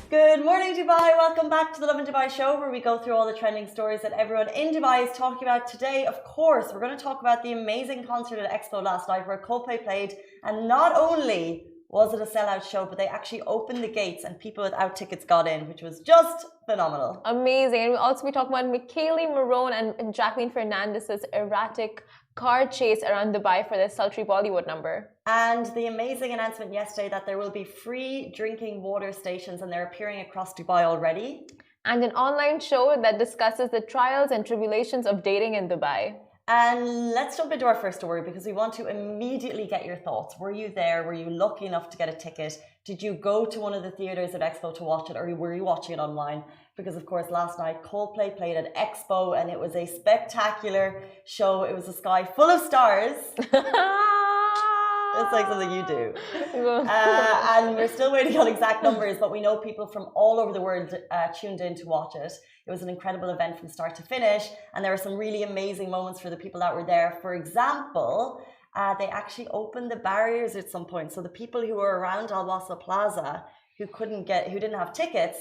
Good morning, Dubai. Welcome back to the Love in Dubai show, where we go through all the trending stories that everyone in Dubai is talking about today. Of course, we're going to talk about the amazing concert at Expo last night where Coldplay played. And not only was it a sellout show, but they actually opened the gates and people without tickets got in, which was just phenomenal. Amazing. And we'll also be talking about Michaela Marone and Jacqueline Fernandez's erratic car chase around Dubai for their sultry Bollywood number. And the amazing announcement yesterday that there will be free drinking water stations, and they're appearing across Dubai already. And an online show that discusses the trials and tribulations of dating in Dubai. And let's jump into our first story because we want to immediately get your thoughts. Were you there? Were you lucky enough to get a ticket? Did you go to one of the theaters at Expo to watch it, or were you watching it online? Because of course last night Coldplay played at Expo and it was a spectacular show. It was a sky full of stars. It's like something you do. And we're still waiting on exact numbers, but we know people from all over the world tuned in to watch it. It was an incredible event from start to finish, and there were some really amazing moments for the people that were there. For example, they actually opened the barriers at some point. So the people who were around Al Wasl Plaza who didn't have tickets,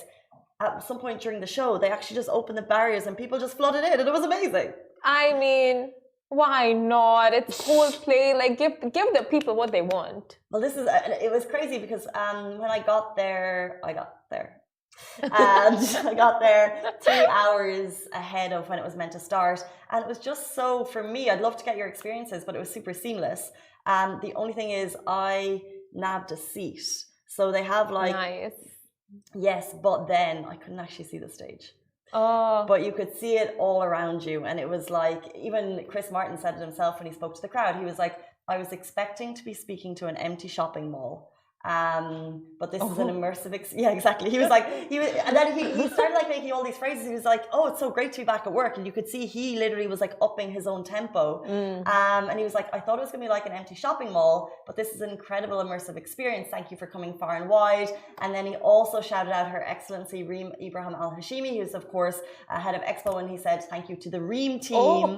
at some point during the show, they actually just opened the barriers and people just flooded in, and it was amazing. I mean, why not? It's Coldplay. Like, give the people what they want. Well, it was crazy because when I got there, and I got there 3 hours ahead of when it was meant to start, and it was just so, for me, I'd love to get your experiences, but it was super seamless. The only thing is I nabbed a seat, so they have like Nice. Yes, but then I couldn't actually see the stage. Oh, But you could see it all around you, and it was like, even Chris Martin said it himself when he spoke to the crowd. He was like, I was expecting to be speaking to an empty shopping mall. But this is an immersive yeah, exactly. He was like, and then he started like making all these phrases. He was like, oh, it's so great to be back at work. And you could see he literally was like upping his own tempo. And he was like, I thought it was going to be like an empty shopping mall, but this is an incredible immersive experience. Thank you for coming far and wide. And then he also shouted out Her Excellency Reem Ibrahim Al Hashimi, who's of course head of Expo, and he said thank you to the Reem team.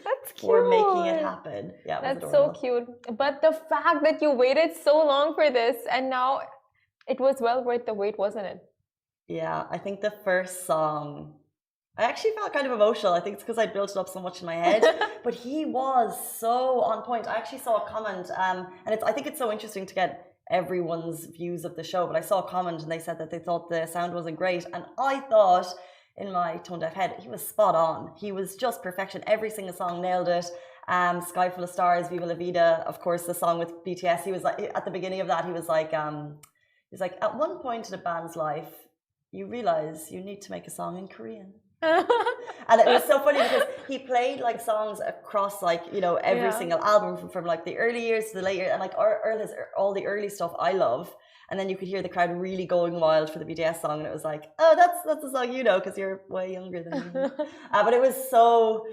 that's cute. For making it happen. Yeah, That's so cute. But the fact that you waited so long for this and now it was well worth the wait, wasn't it? Yeah, I think the first song, I actually felt kind of emotional. I think it's because I built it up so much in my head. But he was so on point. I actually saw a comment, and I think it's so interesting to get everyone's views of the show. But I saw a comment and they said that they thought the sound wasn't great. And I thought, in my tone-deaf head, he was spot on. He was just perfection. Every single song nailed it. Sky Full of Stars, Viva La Vida, of course, the song with BTS. He was like, at the beginning of that, he was like, at one point in a band's life, you realize you need to make a song in Korean. And it was so funny because he played like songs across like, every single album from like the early years to the late years, and like all the early stuff I love. And then you could hear the crowd really going wild for the BTS song, and it was like, oh, that's the song because you're way younger than me. But it was so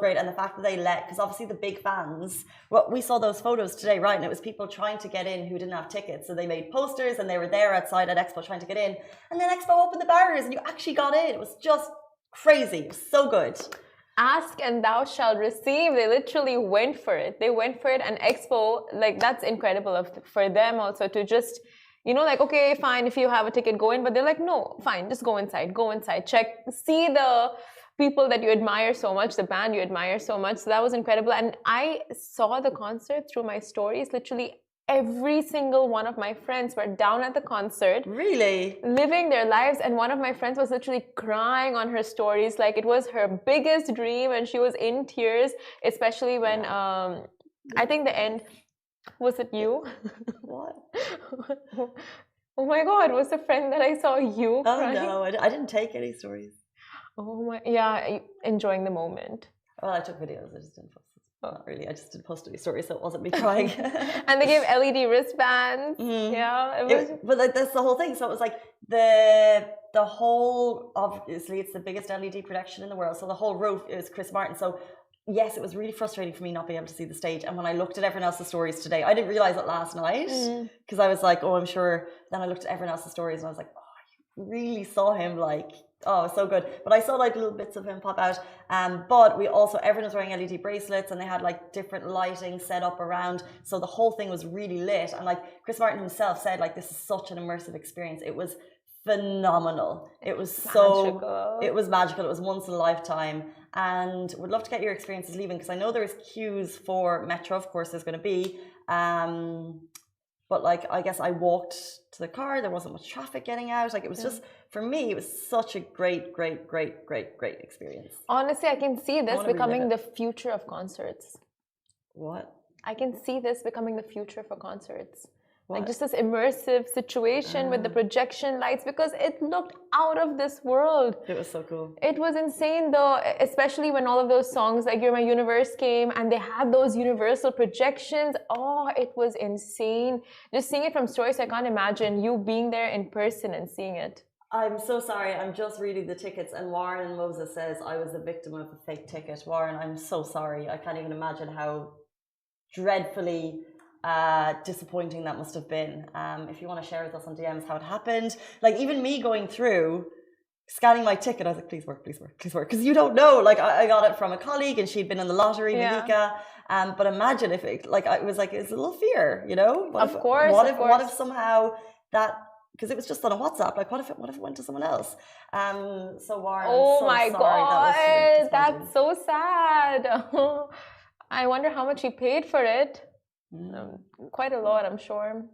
great, and the fact that they because obviously the big fans, we saw those photos today, right? And it was people trying to get in who didn't have tickets, so they made posters and they were there outside at Expo trying to get in, and then Expo opened the barriers and you actually got in. It was just crazy. It was so good. Ask and thou shalt receive. They literally went for it. They went for it, and Expo, like, that's incredible for them also to just, like, okay, fine, if you have a ticket, go in. But they're like, no, fine, just go inside, check, see the people that you admire so much, the band you admire so much. So that was incredible. And I saw the concert through my stories literally every single one of my friends were down at the concert, Really? living their lives, and one of my friends was literally crying on her stories like it was her biggest dream, and she was in tears, especially when I think the end. Was it you? What? Oh my God, was the friend that I saw you crying? Oh no, I didn't take any stories. Oh my, yeah, enjoying the moment. Well, I took videos, I just didn't post it. Not really, I just didn't post any stories, so it wasn't me crying. And they gave LED wristbands. Yeah, but like, that's the whole thing. So it was like the whole, obviously it's the biggest LED production in the world, so the whole roof is Chris Martin. So yes, it was really frustrating for me not being able to see the stage. And when I looked at everyone else's stories today, I didn't realize it last night because I was like, oh, I'm sure. Then I looked at everyone else's stories and I was like, oh, you really saw him, like, oh, so good. But I saw like little bits of him pop out. But we also, everyone was wearing LED bracelets and they had like different lighting set up around. So the whole thing was really lit. And like Chris Martin himself said, like, this is such an immersive experience. It was phenomenal. It was magical. It was magical. It was once in a lifetime. And would love to get your experiences leaving because I know there's queues for Metro, of course there's going to be. But like, I guess I walked to the car, there wasn't much traffic getting out. Like it was just, for me, it was such a great experience. Honestly, I can see this becoming the future of concerts. What? I can see this becoming the future for concerts. What? Like just this immersive situation with the projection lights, because it looked out of this world. It was so cool. It was insane though, especially when all of those songs like You're My Universe came and they had those universal projections. Oh, it was insane. Just seeing it from stories, I can't imagine you being there in person and seeing it. I'm so sorry. I'm just reading the tickets and Warren and Moses says I was the victim of a fake ticket. Warren, I'm so sorry. I can't even imagine how dreadfully disappointing that must have been. If you want to share with us on DMs how it happened, like even me going through scanning my ticket, I was like, please work, because you don't know. Like I got it from a colleague and she'd been in the lottery, Malika. But imagine if it, like, I was like, it's a little fear, you know. What if somehow that, because it was just on a WhatsApp, like what if it went to someone else? So Warren, oh so my sorry. God, that's so sad. I wonder how much he paid for it. Quite a lot, I'm sure.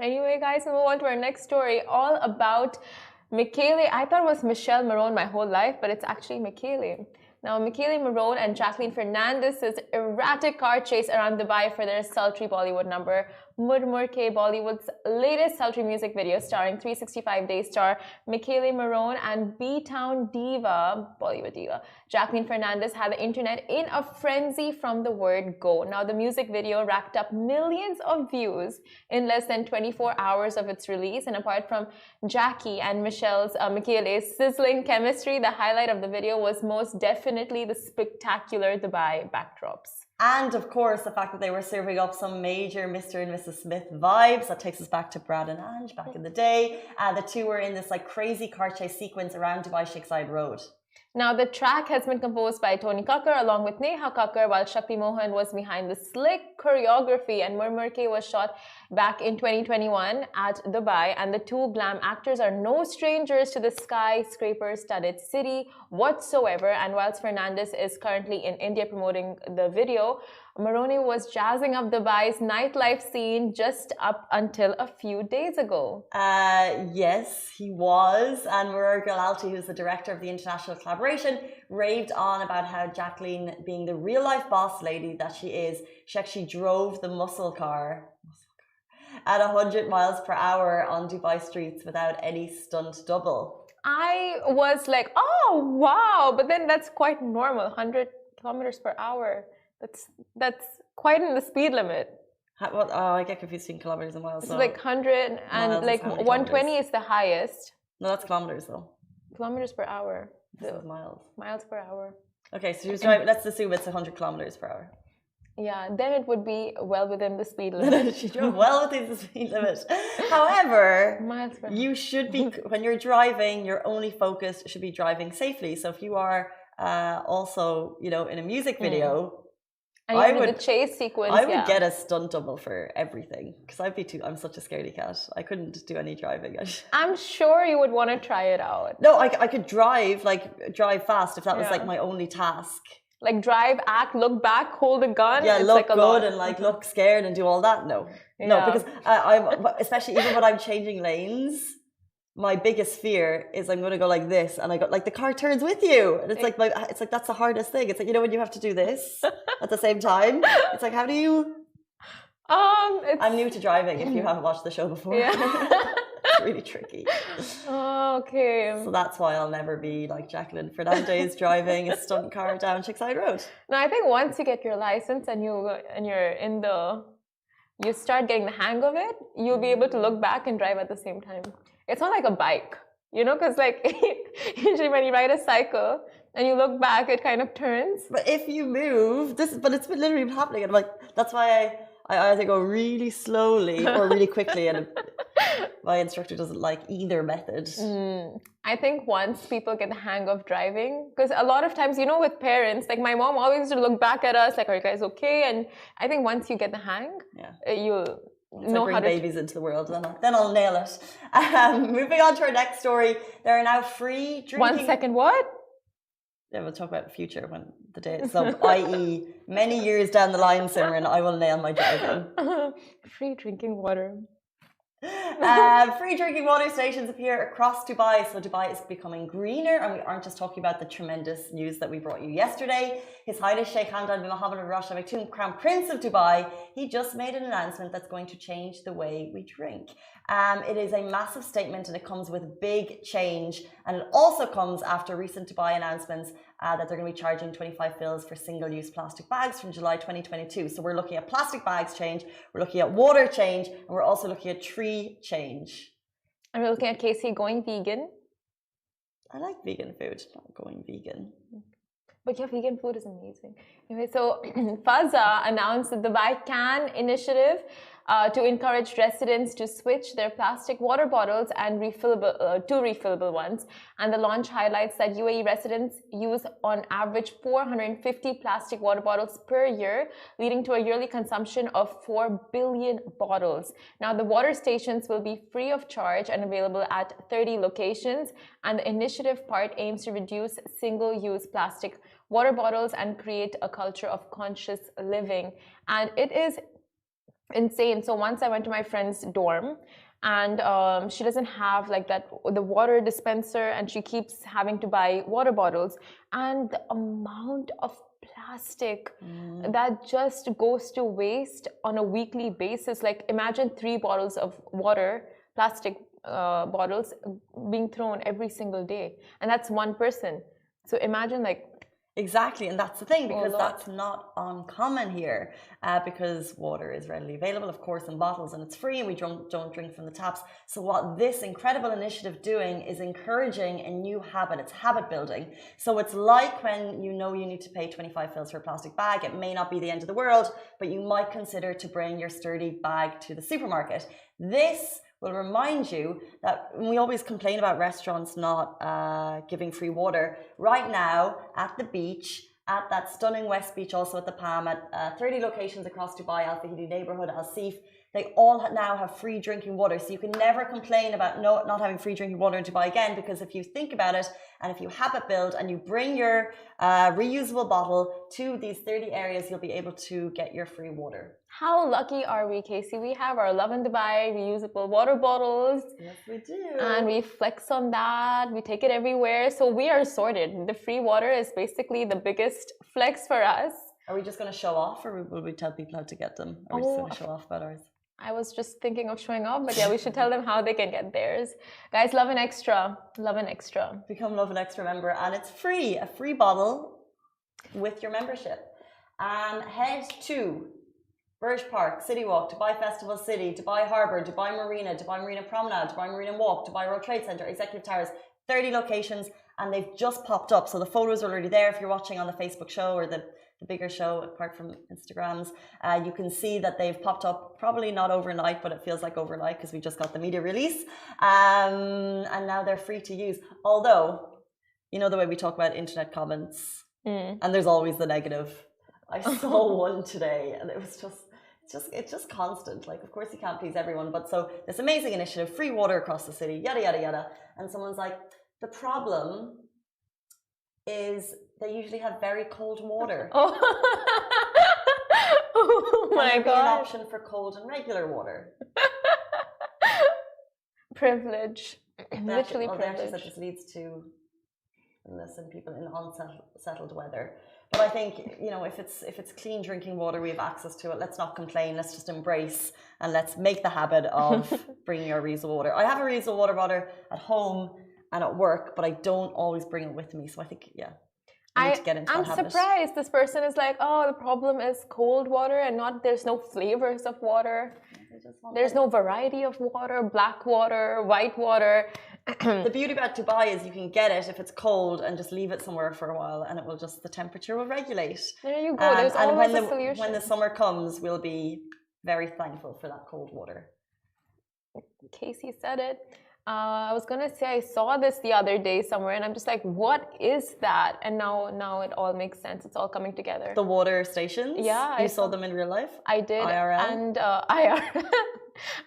Anyway, guys, we'll move on to our next story, all about Michele. I thought it was Michelle Marone my whole life, but it's actually Michele. Now, Michele Marone and Jacqueline Fernandez's erratic car chase around Dubai for their sultry Bollywood number, Murmur Ke, Bollywood's latest sultry music video starring 365 Day star Michele Marone and B-Town diva, Bollywood diva, Jacqueline Fernandez had the internet in a frenzy from the word go. Now, the music video racked up millions of views in less than 24 hours of its release. And apart from Jackie and Michele's sizzling chemistry, the highlight of the video was most definitely the spectacular Dubai backdrops. And of course, the fact that they were serving up some major Mr. and Mrs. Smith vibes. That takes us back to Brad and Ange back in the day. The two were in this like crazy car chase sequence around Dubai Sheikh Zayed Road. Now, the track has been composed by Tony Kakkar along with Neha Kakkar, while Shakti Mohan was behind the slick choreography, and Murmur Ke was shot back in 2021 at Dubai. And the two glam actors are no strangers to the skyscraper-studded city whatsoever. And whilst Fernandez is currently in India promoting the video, Marone was jazzing up Dubai's nightlife scene just up until a few days ago. Yes, he was. And Murur Galalti, who's the director of the international collaboration, raved on about how Jacqueline, being the real-life boss lady that she is, she actually drove the muscle car at 100 miles per hour on Dubai streets without any stunt double. I was like, oh, wow. But then that's quite normal, 100 kilometers per hour. That's quite in the speed limit. Well, I get confused between kilometers and miles. It's like 100 and like 120 is the highest. No, that's kilometers though. Kilometers per hour. This is miles. Miles per hour. Okay, so she was driving, let's assume it's 100 kilometers per hour. Yeah, then it would be well within the speed limit. She drove well within the speed limit. However, you should be, when you're driving, your only focus should be driving safely. So if you are also, you know, in a music video, the chase sequence. I would get a stunt double for everything because I'm such a scaredy cat. I couldn't do any driving. I'm sure you would want to try it out. No, I could drive fast if that was like my only task. Like drive, act, look back, hold a gun. Yeah, It's look like a good lot. and like look scared and do all that. No, no, Yeah. because I'm especially even when I'm changing lanes. My biggest fear is I'm going to go like this, and I go like the car turns with you, and it's like that's the hardest thing. It's like, you know, when you have to do this at the same time. It's like, how do you? I'm new to driving. If you haven't watched the show before, Yeah. it's really tricky. Oh, okay. So that's why I'll never be like Jacqueline Fernandez driving a stunt car down Chickside Road. No, I think once you get your license and you start getting the hang of it, you'll be able to look back and drive at the same time. It's not like a bike, you know, because like usually when you ride a cycle and you look back, it kind of turns. But if you move, but it's been literally happening, and I'm like, that's why I either go really slowly or really quickly, and my instructor doesn't like either method. I think once people get the hang of driving, because a lot of times, you know, with parents, like my mom always used to look back at us like, are you guys okay? And I think once you get the hang, you'll know bring how to babies into the world, then I'll nail it. Moving on to our next story, there are now free drinking. 1 second, what? Yeah, we'll talk about the future when the day. So, i.e., many years down the line, Simran, I will nail my driving. Free drinking water. Free drinking water stations appear across Dubai. So Dubai is becoming greener, and we aren't just talking about the tremendous news that we brought you yesterday. His Highness Sheikh Hamdan bin Mohammed bin Rashid Al Maktoum, Crown Prince of Dubai, he just made an announcement that's going to change the way we drink. It is a massive statement, and it comes with big change, and it also comes after recent Dubai announcements that they're going to be charging 25 fils for single-use plastic bags from July 2022. So we're looking at plastic bags change, we're looking at water change, and we're also looking at tree change. And we're looking at Casey going vegan. I like vegan food, not going vegan. But yeah, vegan food is amazing. Anyway, so Fazza announced the Dubai Can initiative to encourage residents to switch their plastic water bottles and to refillable ones. And the launch highlights that UAE residents use on average 450 plastic water bottles per year, leading to a yearly consumption of 4 billion bottles. Now, the water stations will be free of charge and available at 30 locations. And the initiative part aims to reduce single-use plastic water bottles and create a culture of conscious living. And it is insane. So once I went to my friend's dorm, and she doesn't have like the water dispenser, and she keeps having to buy water bottles, and the amount of plastic that just goes to waste on a weekly basis. Like imagine 3 bottles of water, plastic bottles being thrown every single day, and that's one person. So imagine like. Exactly, and that's the thing, because that's not uncommon here, because water is readily available, of course, in bottles, and it's free, and we don't drink from the taps. So what this incredible initiative doing is encouraging a new habit. It's habit building. So it's like when you know you need to pay 25 fils for a plastic bag. It may not be the end of the world, but you might consider to bring your sturdy bag to the supermarket. This will remind you that we always complain about restaurants not giving free water. Right now, at the beach, at that stunning West Beach, also at the Palm, at 30 locations across Dubai, Al Fahidi neighborhood, Al Seef, they all now have free drinking water. So you can never complain about not having free drinking water in Dubai again, because if you think about it, and if you habit build and you bring your reusable bottle to these 30 areas, you'll be able to get your free water. How lucky are we, Casey? We have our Love in Dubai reusable water bottles. Yes, we do. And we flex on that. We take it everywhere. So we are sorted. The free water is basically the biggest flex for us. Are we just going to show off, or will we tell people how to get them? Are we just going to show off about ours? I was just thinking of showing off, but yeah, we should tell them how they can get theirs. Guys, Love and Extra. Love and Extra. Become Love and Extra member, and it's free. A free bottle with your membership. Head to Burj Park, City Walk, Dubai Festival City, Dubai Harbour, Dubai Marina Promenade, Dubai Marina Walk, Dubai World Trade Center, Executive Towers, 30 locations, and they've just popped up. So the photos are already there. If you're watching on the Facebook show or the bigger show, apart from Instagrams, you can see that they've popped up, probably not overnight, but it feels like overnight because we just got the media release. And now they're free to use. Although, you know the way we talk about internet comments, and there's always the negative. I saw one today, and it was it's just constant. Like, of course you can't please everyone, but so this amazing initiative, free water across the city, yada, yada, yada. And someone's like, the problem is they usually have very cold water. Oh, oh my Can there be an God. option for cold and regular water? Privilege. Literally They actually said privilege. this leads to illness in people in unsettled weather. But I think, if it's clean drinking water, we have access to it. Let's not complain. Let's just embrace and let's make the habit of bringing our reusable water. I have a reusable water bottle at home and at work, but I don't always bring it with me. So I think, I need to get into that habit. I'm surprised this person is like, oh, the problem is cold water and not there's no flavors of water. There's no variety of water, black water, white water. The beauty about Dubai is you can get it if it's cold and just leave it somewhere for a while and the temperature will regulate. There you go. There's always a solution. When the summer comes, we'll be very thankful for that cold water. Casey said it. I was gonna say I saw this the other day somewhere, and I'm just like, what is that? And now it all makes sense. It's all coming together. The water stations. Yeah, you saw them in real life. I did. IRL. And IRL.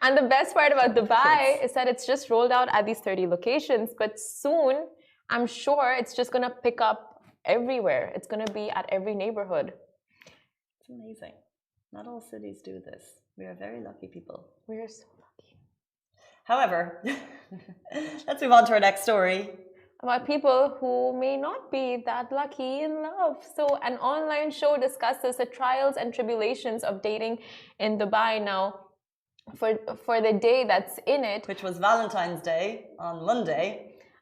And the best part about Dubai is that it's just rolled out at these 30 locations, but soon I'm sure it's just gonna pick up everywhere. It's gonna be at every neighborhood. It's amazing. Not all cities do this. We are very lucky people. We are so lucky. However, let's move on to our next story. About people who may not be that lucky in love. So an online show discusses the trials and tribulations of dating in Dubai now. For the day that's in it, which was Valentine's Day on Monday.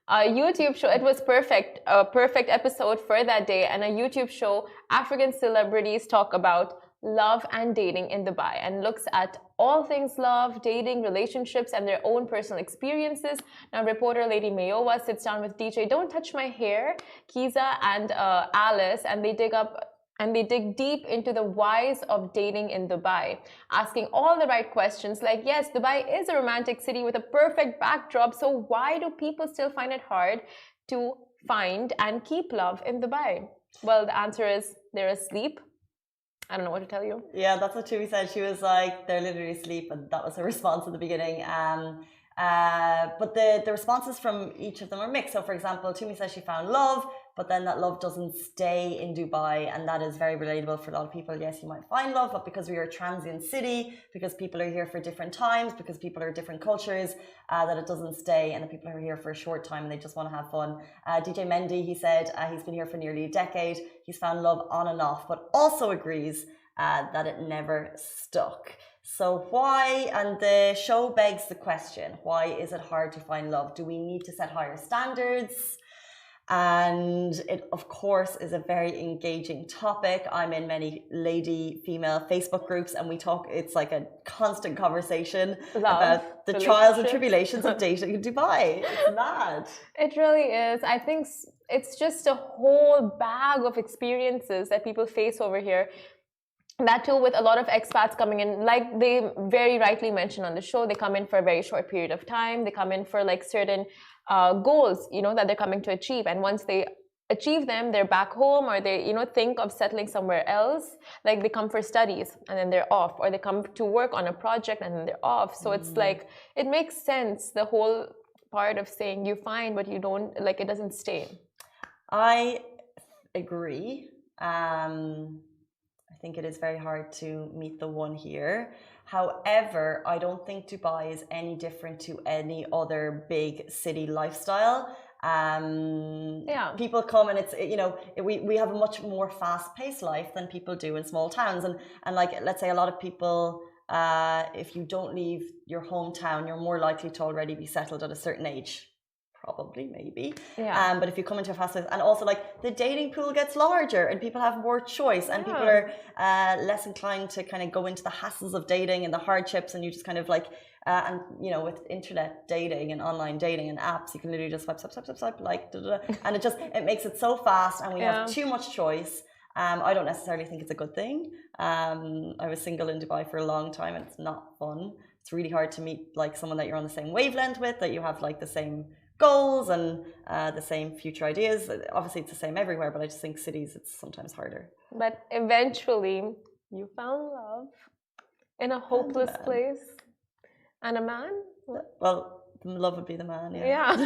A YouTube show, it was perfect, a perfect episode for that day, and a YouTube show, African celebrities talk about love and dating in Dubai and looks at all things love, dating, relationships, and their own personal experiences. Now, reporter Lady Mayowa sits down with DJ Don't Touch My Hair, Kiza, and Alice, and they dig deep into the whys of dating in Dubai, asking all the right questions like, yes, Dubai is a romantic city with a perfect backdrop, so why do people still find it hard to find and keep love in Dubai? Well, the answer is they're asleep. I don't know what to tell you. Yeah, that's what Tumi said. She was like, they're literally asleep, and that was her response at the beginning. But the responses from each of them are mixed. So, for example, Tumi says she found love, but then that love doesn't stay in Dubai, and that is very relatable for a lot of people. Yes, you might find love, but because we are a transient city, because people are here for different times, because people are different cultures, that it doesn't stay, and the people are here for a short time and they just want to have fun. DJ Mendy, he said he's been here for nearly a decade. He's found love on and off, but also agrees that it never stuck. So why, and the show begs the question, why is it hard to find love? Do we need to set higher standards? And it, of course, is a very engaging topic. I'm in many female Facebook groups, and we talk, it's like a constant conversation about the trials and tribulations of dating in Dubai. It's mad. It really is. I think it's just a whole bag of experiences that people face over here. That too, with a lot of expats coming in, like they very rightly mentioned on the show, they come in for a very short period of time. They come in for like certain goals, that they're coming to achieve. And once they achieve them, they're back home, or they, think of settling somewhere else. Like they come for studies and then they're off, or they come to work on a project and then they're off. So it's like, it makes sense, the whole part of saying you find, but you don't, like, it doesn't stay. I agree. I think it is very hard to meet the one here. However, I don't think Dubai is any different to any other big city lifestyle. People come and it's, we have a much more fast-paced life than people do in small towns. And like, let's say a lot of people, if you don't leave your hometown, you're more likely to already be settled at a certain age. Probably, maybe. Yeah. But if you come into a fast place, and also like the dating pool gets larger and people have more choice, and people are less inclined to kind of go into the hassles of dating and the hardships, and you just kind of like, with internet dating and online dating and apps, you can literally just swipe, like, and it makes it so fast, and we have too much choice. I don't necessarily think it's a good thing. I was single in Dubai for a long time, and it's not fun. It's really hard to meet like someone that you're on the same wavelength with, that you have like the same goals and the same future ideas. Obviously it's the same everywhere, but I just think cities, it's sometimes harder. But eventually you found love in a hopeless place. And a man? Well, love would be the man, yeah.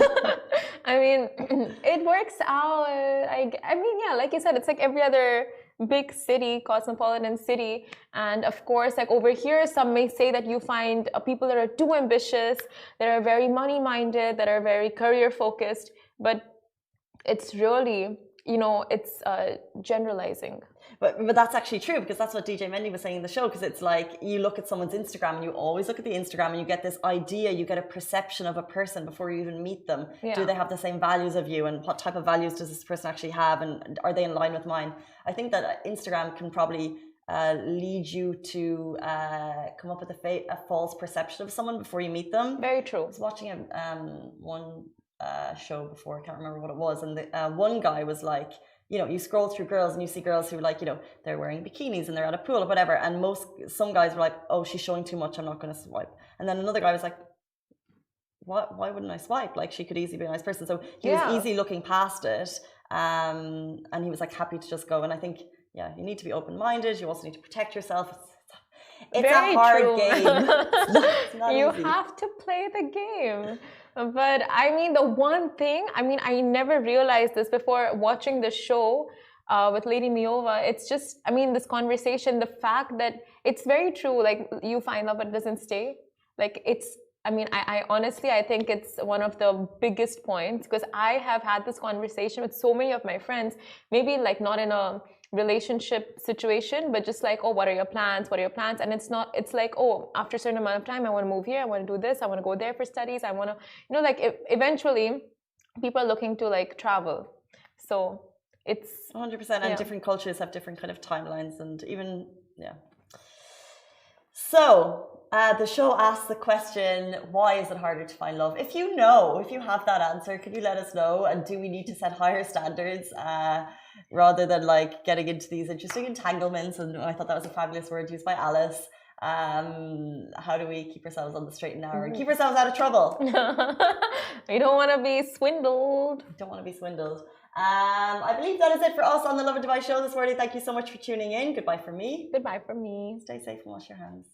I mean, it works out. I mean, yeah, like you said, it's like every other big city, cosmopolitan city. And of course, like over here, some may say that you find people that are too ambitious, that are very money minded, that are very career focused. But it's really, it's generalizing. But that's actually true, because that's what DJ Mendy was saying in the show, because it's like you look at someone's Instagram and you always look at the Instagram and you get this idea, you get a perception of a person before you even meet them. Yeah. Do they have the same values of you, and what type of values does this person actually have, and are they in line with mine? I think that Instagram can probably lead you to come up with a false perception of someone before you meet them. Very true. I was watching one show before, I can't remember what it was, and the one guy was like, you scroll through girls and you see girls who they're wearing bikinis and they're at a pool or whatever, and some guys were like, oh, she's showing too much, I'm not going to swipe. And then another guy was like, why wouldn't I swipe? Like, she could easily be a nice person. So he was easy looking past it, and he was like happy to just go. And I think, you need to be open-minded. You also need to protect yourself. It's Very a hard true. game. It's not You easy. have to play the game. But I mean, the one thing, I never realized this before watching the show with Lady Miova. It's just, this conversation, the fact that it's very true. Like, you find love, but it doesn't stay. Like, I honestly, I think it's one of the biggest points, because I have had this conversation with so many of my friends, maybe like not in a relationship situation, but just like, oh, what are your plans? And it's like, oh, after a certain amount of time, I want to move here, I want to do this, I want to go there for studies, I want to, eventually people are looking to like travel. So it's 100%, and different cultures have different kind of timelines, and even, So, the show asks the question, why is it harder to find love? If you have that answer, could you let us know? And do we need to set higher standards rather than like getting into these interesting entanglements? And I thought that was a fabulous word used by Alice. How do we keep ourselves on the straight and narrow and keep ourselves out of trouble? You don't want to be swindled. I believe that is it for us on the Love and Dubai show this morning. Thank you so much for tuning in. Goodbye from me. Goodbye from me. Stay safe and wash your hands.